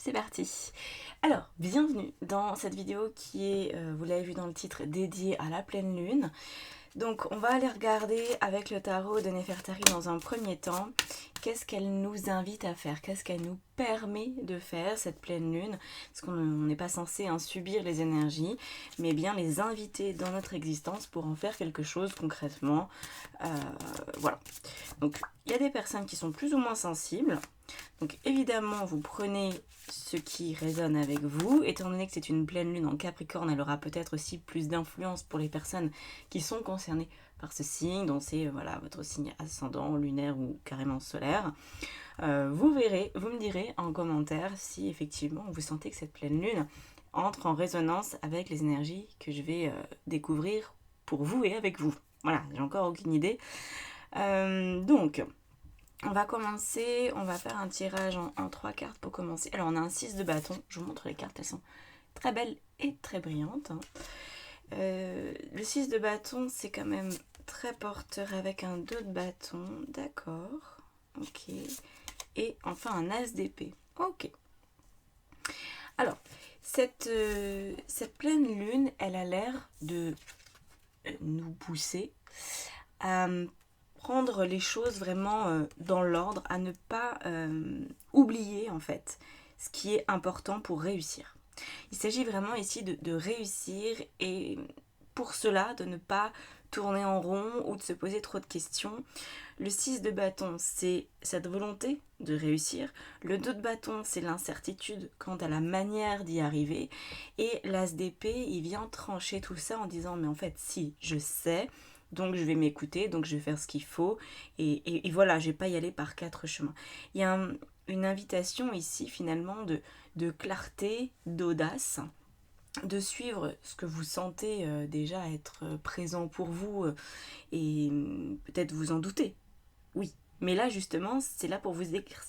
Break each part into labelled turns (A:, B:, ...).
A: c'est parti. Alors, bienvenue dans cette vidéo qui est, vous l'avez vu dans le titre, dédiée à la pleine lune. Donc, on va aller regarder avec le tarot de Néfertari dans un premier temps, qu'est-ce qu'elle nous invite à faire, qu'est-ce qu'elle nous permet de faire, cette pleine lune, parce qu'on n'est pas censé subir les énergies, mais bien les inviter dans notre existence pour en faire quelque chose concrètement. Voilà. Donc, il y a des personnes qui sont plus ou moins sensibles. Donc évidemment, vous prenez ce qui résonne avec vous. Étant donné que c'est une pleine lune en Capricorne, elle aura peut-être aussi plus d'influence pour les personnes qui sont concernées par ce signe, dont c'est voilà, votre signe ascendant, lunaire ou carrément solaire. Vous verrez, vous me direz en commentaire si effectivement vous sentez que cette pleine lune entre en résonance avec les énergies que je vais découvrir pour vous et avec vous. Voilà, j'ai encore aucune idée. Donc... on va commencer, on va faire un tirage en 3 cartes pour commencer. Alors on a un 6 de bâton, je vous montre les cartes, elles sont très belles et très brillantes. Le 6 de bâton, c'est quand même très porteur avec un 2 de bâton, d'accord, ok. Et enfin un as d'épée, ok. Alors, cette pleine lune, elle a l'air de nous pousser à prendre les choses vraiment dans l'ordre, à ne pas oublier en fait ce qui est important pour réussir. Il s'agit vraiment ici de réussir et pour cela de ne pas tourner en rond ou de se poser trop de questions. Le 6 de bâton, c'est cette volonté de réussir. Le 2 de bâton, c'est l'incertitude quant à la manière d'y arriver. Et l'as d'épée, il vient trancher tout ça en disant mais en fait si, je sais, donc je vais m'écouter, donc je vais faire ce qu'il faut. Et voilà, je vais pas y aller par 4 chemins. Il y a une invitation ici finalement de clarté, d'audace, de suivre ce que vous sentez déjà être présent pour vous et peut-être vous en douter. Oui, mais là justement, c'est là pour vous éclairer.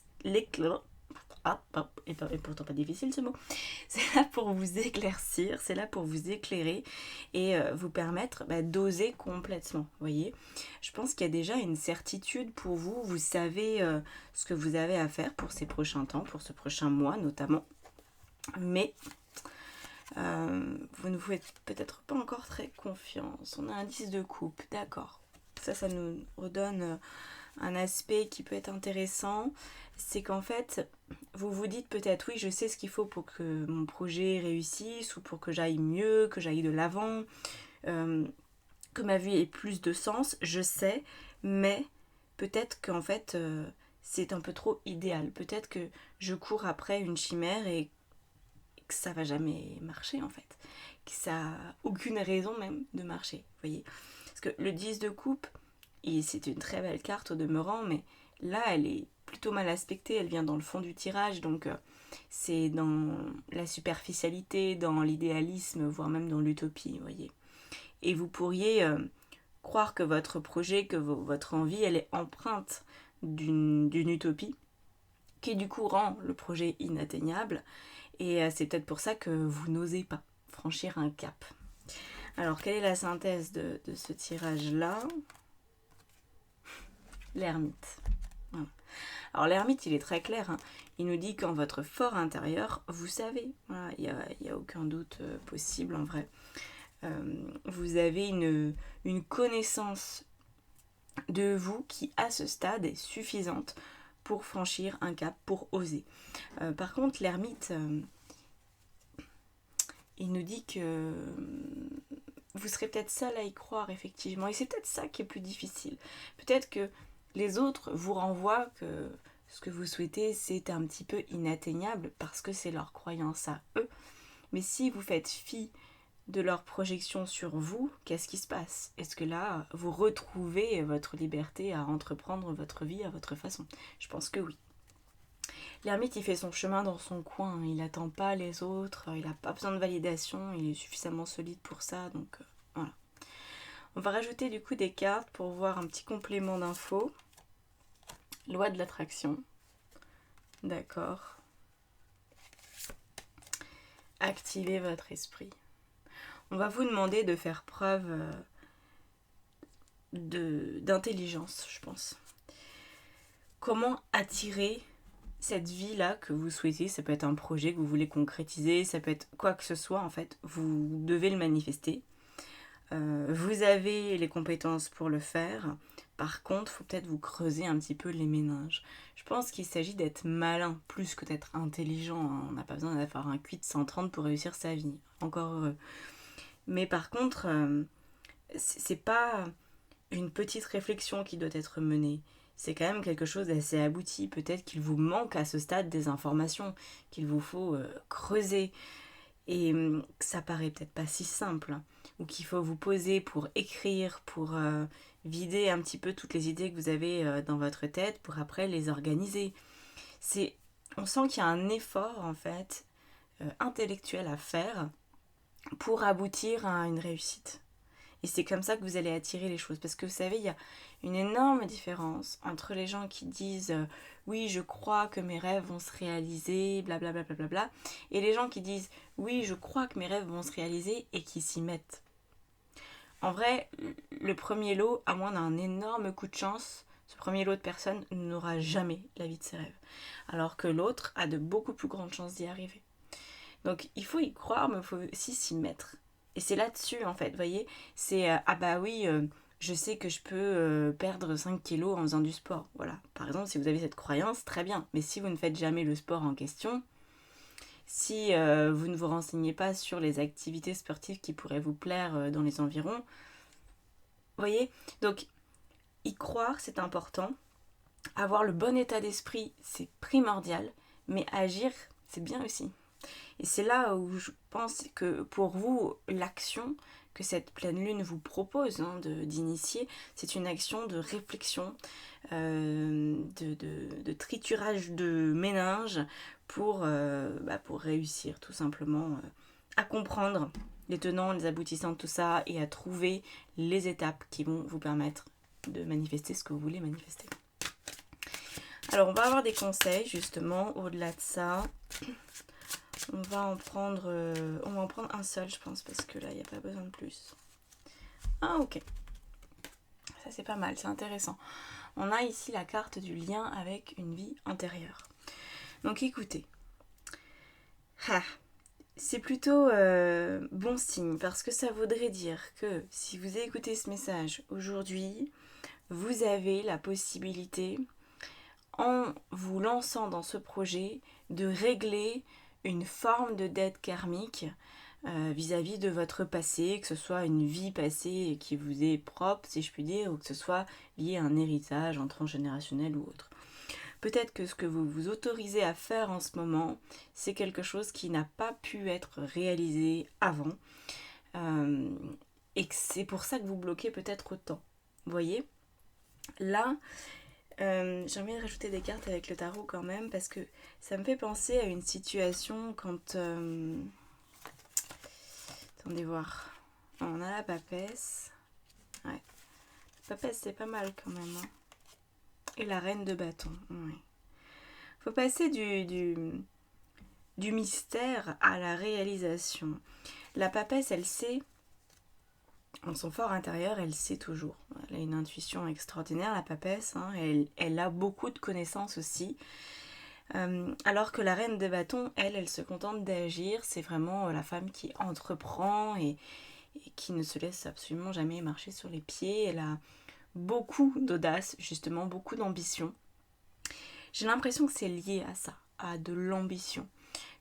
A: Et pourtant pas difficile ce mot. C'est là pour vous éclaircir, c'est là pour vous éclairer et vous permettre d'oser complètement. Voyez, je pense qu'il y a déjà une certitude pour vous. Vous savez ce que vous avez à faire pour ces prochains temps, pour ce prochain mois notamment. Mais vous ne vous faites peut-être pas encore très confiance. On a un 10 de coupe, d'accord. Ça nous redonne un aspect qui peut être intéressant. C'est qu'en fait, vous vous dites peut-être oui, je sais ce qu'il faut pour que mon projet réussisse ou pour que j'aille mieux, que j'aille de l'avant, que ma vie ait plus de sens, je sais, mais peut-être qu'en fait, c'est un peu trop idéal. Peut-être que je cours après une chimère et que ça va jamais marcher en fait. Que ça n'a aucune raison même de marcher, vous voyez. Parce que le 10 de coupe, et c'est une très belle carte au demeurant, mais là elle est plutôt mal aspectée, elle vient dans le fond du tirage, donc c'est dans la superficialité, dans l'idéalisme, voire même dans l'utopie, vous voyez. Et vous pourriez croire que votre projet, que votre envie, elle est empreinte d'une utopie, qui du coup rend le projet inatteignable, et c'est peut-être pour ça que vous n'osez pas franchir un cap. Alors, quelle est la synthèse de ce tirage-là ? L'ermite. Voilà. Alors, l'ermite, il est très clair. Il nous dit qu'en votre fort intérieur, vous savez. Voilà, il n'y a aucun doute possible en vrai. Vous avez une connaissance de vous qui, à ce stade, est suffisante pour franchir un cap, pour oser. Par contre, l'ermite, il nous dit que vous serez peut-être seul à y croire, effectivement. Et c'est peut-être ça qui est plus difficile. Peut-être que les autres vous renvoient que ce que vous souhaitez, c'est un petit peu inatteignable parce que c'est leur croyance à eux. Mais si vous faites fi de leur projection sur vous, qu'est-ce qui se passe ? Est-ce que là, vous retrouvez votre liberté à entreprendre votre vie à votre façon ? Je pense que oui. L'ermite, il fait son chemin dans son coin, il n'attend pas les autres, il n'a pas besoin de validation, il est suffisamment solide pour ça, donc voilà. On va rajouter du coup des cartes pour voir un petit complément d'infos. Loi de l'attraction. D'accord. Activez votre esprit. On va vous demander de faire preuve d'intelligence, je pense. Comment attirer cette vie-là que vous souhaitez, ça peut être un projet que vous voulez concrétiser, ça peut être quoi que ce soit en fait, vous devez le manifester. Vous avez les compétences pour le faire. Par contre, il faut peut-être vous creuser un petit peu les méninges. Je pense qu'il s'agit d'être malin plus que d'être intelligent, hein. On n'a pas besoin d'avoir un QI de 130 pour réussir sa vie. Encore heureux. Mais par contre, c'est pas une petite réflexion qui doit être menée. C'est quand même quelque chose d'assez abouti. Peut-être qu'il vous manque à ce stade des informations, qu'il vous faut creuser. Et que ça paraît peut-être pas si simple. Ou qu'il faut vous poser pour écrire, pour vider un petit peu toutes les idées que vous avez dans votre tête, pour après les organiser. On sent qu'il y a un effort, en fait, intellectuel à faire pour aboutir à une réussite. Et c'est comme ça que vous allez attirer les choses. Parce que vous savez, il y a une énorme différence entre les gens qui disent oui, je crois que mes rêves vont se réaliser, blablabla, bla, bla, bla, bla, et les gens qui disent oui, je crois que mes rêves vont se réaliser et qui s'y mettent. En vrai, le premier lot, à moins d'un énorme coup de chance, ce premier lot de personnes n'aura jamais la vie de ses rêves. Alors que l'autre a de beaucoup plus grandes chances d'y arriver. Donc il faut y croire, mais il faut aussi s'y mettre. Et c'est là-dessus, en fait, vous voyez, c'est ah bah oui, je sais que je peux perdre 5 kilos en faisant du sport. Voilà. Par exemple, si vous avez cette croyance, très bien. Mais si vous ne faites jamais le sport en question, si vous ne vous renseignez pas sur les activités sportives qui pourraient vous plaire dans les environs, vous voyez, donc y croire, c'est important. Avoir le bon état d'esprit, c'est primordial. Mais agir, c'est bien aussi. Et c'est là où je pense que pour vous, l'action que cette pleine lune vous propose d'initier, c'est une action de réflexion, de triturage de méninges pour réussir tout simplement à comprendre les tenants, les aboutissants de tout ça et à trouver les étapes qui vont vous permettre de manifester ce que vous voulez manifester. Alors on va avoir des conseils justement au-delà de ça. On va en prendre un seul, je pense, parce que là, il n'y a pas besoin de plus. Ah, ok. Ça, c'est pas mal, c'est intéressant. On a ici la carte du lien avec une vie intérieure. Donc, écoutez. C'est plutôt bon signe, parce que ça voudrait dire que si vous écoutez ce message aujourd'hui, vous avez la possibilité, en vous lançant dans ce projet, de régler une forme de dette karmique vis-à-vis de votre passé, que ce soit une vie passée qui vous est propre, si je puis dire, ou que ce soit lié à un héritage en transgénérationnel ou autre. Peut-être que ce que vous vous autorisez à faire en ce moment, c'est quelque chose qui n'a pas pu être réalisé avant, et que c'est pour ça que vous bloquez peut-être autant. Vous voyez ? Là, j'ai envie de rajouter des cartes avec le tarot quand même, parce que ça me fait penser à une situation quand... Attendez voir. On a la papesse. Ouais. La papesse, c'est pas mal quand même. Hein. Et la reine de bâton. Ouais. Faut passer du mystère à la réalisation. La papesse, elle sait, en son fort intérieur, elle sait toujours. Elle a une intuition extraordinaire, la papesse. Hein. Elle a beaucoup de connaissances aussi. Alors que la reine de bâton, elle se contente d'agir. C'est vraiment la femme qui entreprend et qui ne se laisse absolument jamais marcher sur les pieds. Elle a beaucoup d'audace, justement, beaucoup d'ambition. J'ai l'impression que c'est lié à ça, à de l'ambition.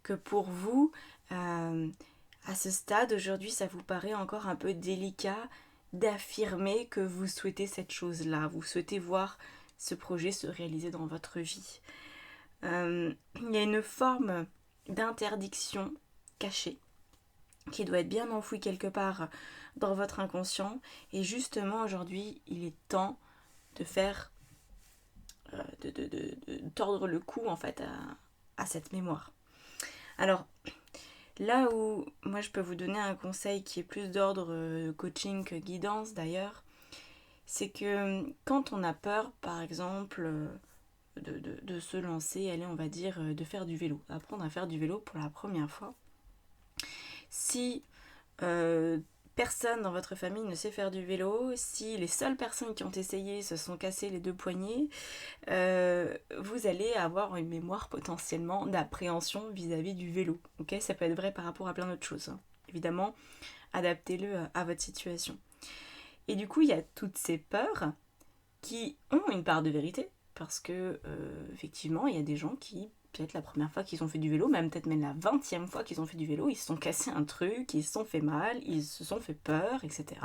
A: Que pour vous, à ce stade, aujourd'hui, ça vous paraît encore un peu délicat d'affirmer que vous souhaitez cette chose-là. Vous souhaitez voir ce projet se réaliser dans votre vie. Il y a une forme d'interdiction cachée qui doit être bien enfouie quelque part dans votre inconscient. Et justement, aujourd'hui, il est temps de faire... de tordre le cou, en fait, à cette mémoire. Alors, là où moi je peux vous donner un conseil qui est plus d'ordre coaching que guidance d'ailleurs, c'est que quand on a peur, par exemple, de se lancer, allez, on va dire, de faire du vélo, apprendre à faire du vélo pour la première fois, si personne dans votre famille ne sait faire du vélo, si les seules personnes qui ont essayé se sont cassées les 2 poignets, vous allez avoir une mémoire potentiellement d'appréhension vis-à-vis du vélo. Okay, ça peut être vrai par rapport à plein d'autres choses. Hein. Évidemment, adaptez-le à votre situation. Et du coup, il y a toutes ces peurs qui ont une part de vérité, parce que effectivement, il y a des gens qui, peut-être la première fois qu'ils ont fait du vélo, peut-être même la 20e fois qu'ils ont fait du vélo, ils se sont cassés un truc, ils se sont fait mal, ils se sont fait peur, etc.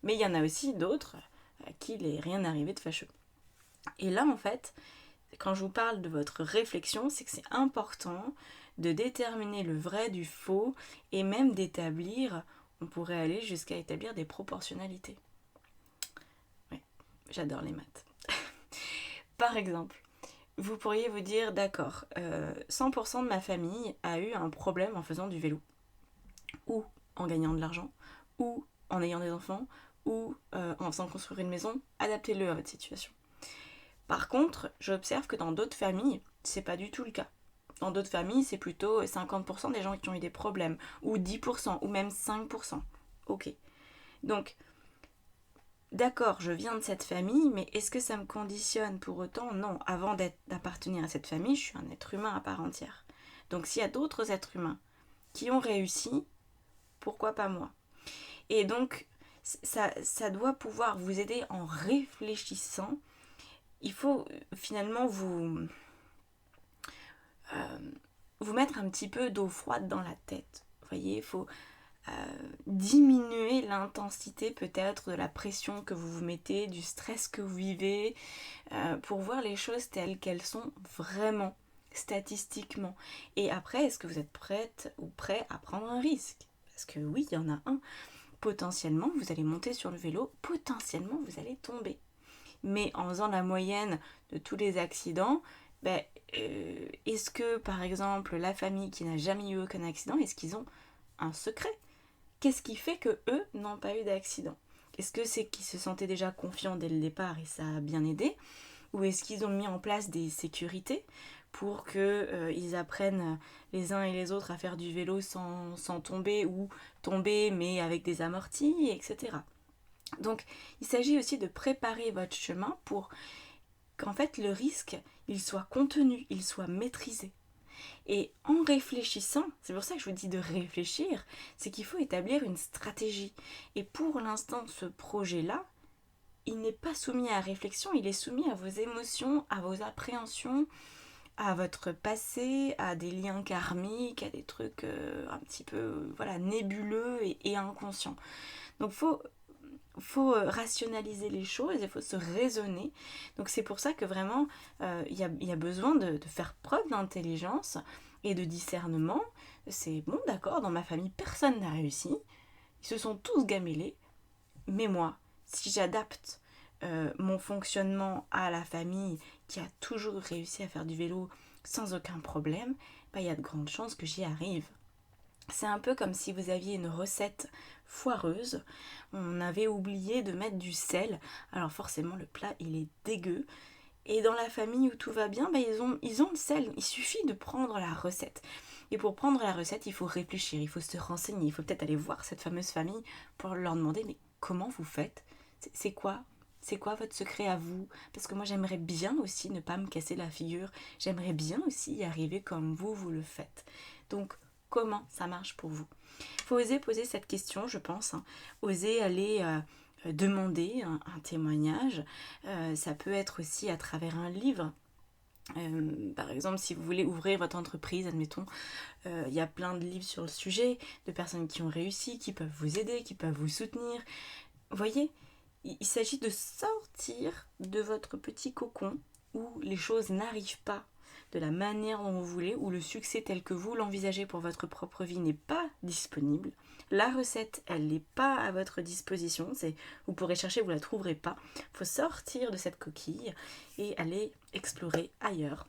A: Mais il y en a aussi d'autres à qui il n'est rien arrivé de fâcheux. Et là, en fait, quand je vous parle de votre réflexion, c'est que c'est important de déterminer le vrai du faux et même d'établir, on pourrait aller jusqu'à établir des proportionnalités. Oui, j'adore les maths. Par exemple, vous pourriez vous dire, d'accord, 100% de ma famille a eu un problème en faisant du vélo, ou en gagnant de l'argent, ou en ayant des enfants, ou en faisant construire une maison. Adaptez-le à votre situation. Par contre, j'observe que dans d'autres familles, c'est pas du tout le cas. Dans d'autres familles, c'est plutôt 50% des gens qui ont eu des problèmes, ou 10%, ou même 5%. Ok. Donc, d'accord, je viens de cette famille, mais est-ce que ça me conditionne pour autant? Non. Avant d'appartenir à cette famille, je suis un être humain à part entière. Donc s'il y a d'autres êtres humains qui ont réussi, pourquoi pas moi? Et donc, ça doit pouvoir vous aider en réfléchissant. Il faut finalement vous mettre un petit peu d'eau froide dans la tête. Vous voyez, il faut diminuer l'intensité peut-être de la pression que vous vous mettez, du stress que vous vivez, pour voir les choses telles qu'elles sont vraiment, statistiquement. Et après, est-ce que vous êtes prête ou prêt à prendre un risque? Parce que oui, il y en a un. Potentiellement, vous allez monter sur le vélo, potentiellement, vous allez tomber. Mais en faisant la moyenne de tous les accidents, est-ce que, par exemple, la famille qui n'a jamais eu aucun accident, est-ce qu'ils ont un secret? Qu'est-ce qui fait que eux n'ont pas eu d'accident? Est-ce que c'est qu'ils se sentaient déjà confiants dès le départ et ça a bien aidé? Ou est-ce qu'ils ont mis en place des sécurités pour qu'ils apprennent les uns et les autres à faire du vélo sans tomber, ou tomber mais avec des amortis, etc. Donc il s'agit aussi de préparer votre chemin pour qu'en fait le risque il soit contenu, il soit maîtrisé. Et en réfléchissant, c'est pour ça que je vous dis de réfléchir, c'est qu'il faut établir une stratégie. Et pour l'instant, ce projet-là, il n'est pas soumis à réflexion, il est soumis à vos émotions, à vos appréhensions, à votre passé, à des liens karmiques, à des trucs un petit peu nébuleux et inconscients. Donc faut rationaliser les choses, il faut se raisonner. Donc c'est pour ça que vraiment, il y a besoin de faire preuve d'intelligence et de discernement. C'est bon, d'accord, dans ma famille, personne n'a réussi. Ils se sont tous gamellés. Mais moi, si j'adapte mon fonctionnement à la famille qui a toujours réussi à faire du vélo sans aucun problème, il y a de grandes chances que j'y arrive. C'est un peu comme si vous aviez une recette foireuse, on avait oublié de mettre du sel, alors forcément le plat il est dégueu, et dans la famille où tout va bien, ils ont le sel, il suffit de prendre la recette. Et pour prendre la recette, il faut réfléchir, il faut se renseigner, il faut peut-être aller voir cette fameuse famille pour leur demander mais comment vous faites? C'est quoi votre secret à vous? Parce que moi j'aimerais bien aussi ne pas me casser la figure, j'aimerais bien aussi y arriver comme vous le faites. Donc comment ça marche pour vous? Il faut oser poser cette question, je pense, hein. Oser aller demander un témoignage. Ça peut être aussi à travers un livre. Par exemple, si vous voulez ouvrir votre entreprise, admettons, il y a plein de livres sur le sujet, de personnes qui ont réussi, qui peuvent vous aider, qui peuvent vous soutenir. Vous voyez, il s'agit de sortir de votre petit cocon où les choses n'arrivent pas de la manière dont vous voulez, où le succès tel que vous l'envisagez pour votre propre vie n'est pas disponible. La recette, elle n'est pas à votre disposition, vous pourrez chercher, vous ne la trouverez pas. Il faut sortir de cette coquille et aller explorer ailleurs.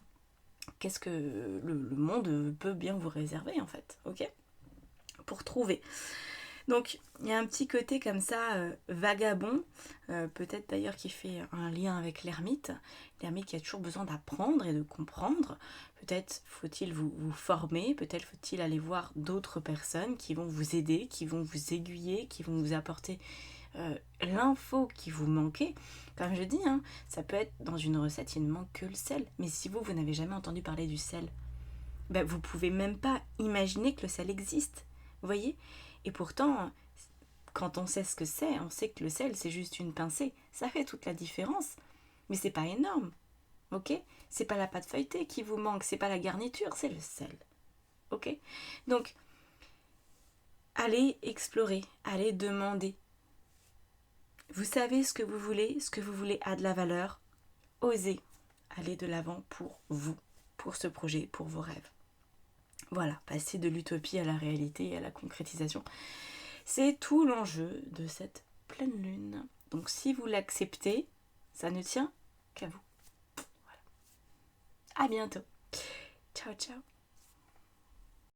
A: Qu'est-ce que le monde peut bien vous réserver en fait, ok? Pour trouver. Donc il y a un petit côté comme ça vagabond, peut-être d'ailleurs qui fait un lien avec l'ermite qui a toujours besoin d'apprendre et de comprendre. Peut-être faut-il vous former, peut-être faut-il aller voir d'autres personnes qui vont vous aider, qui vont vous aiguiller, qui vont vous apporter l'info qui vous manquait. Comme je dis, hein, ça peut être dans une recette, il ne manque que le sel. Mais si vous n'avez jamais entendu parler du sel, ben, vous pouvez même pas imaginer que le sel existe. Vous voyez? Et pourtant, quand on sait ce que c'est, on sait que le sel, c'est juste une pincée. Ça fait toute la différence. Mais c'est pas énorme. Ok? C'est pas la pâte feuilletée qui vous manque, c'est pas la garniture, c'est le sel. Ok? Donc, allez explorer, allez demander. Vous savez ce que vous voulez a de la valeur. Osez aller de l'avant pour vous, pour ce projet, pour vos rêves. Voilà, passer de l'utopie à la réalité et à la concrétisation. C'est tout l'enjeu de cette pleine lune. Donc si vous l'acceptez, ça ne tient qu'à vous. Voilà. À bientôt. Ciao, ciao.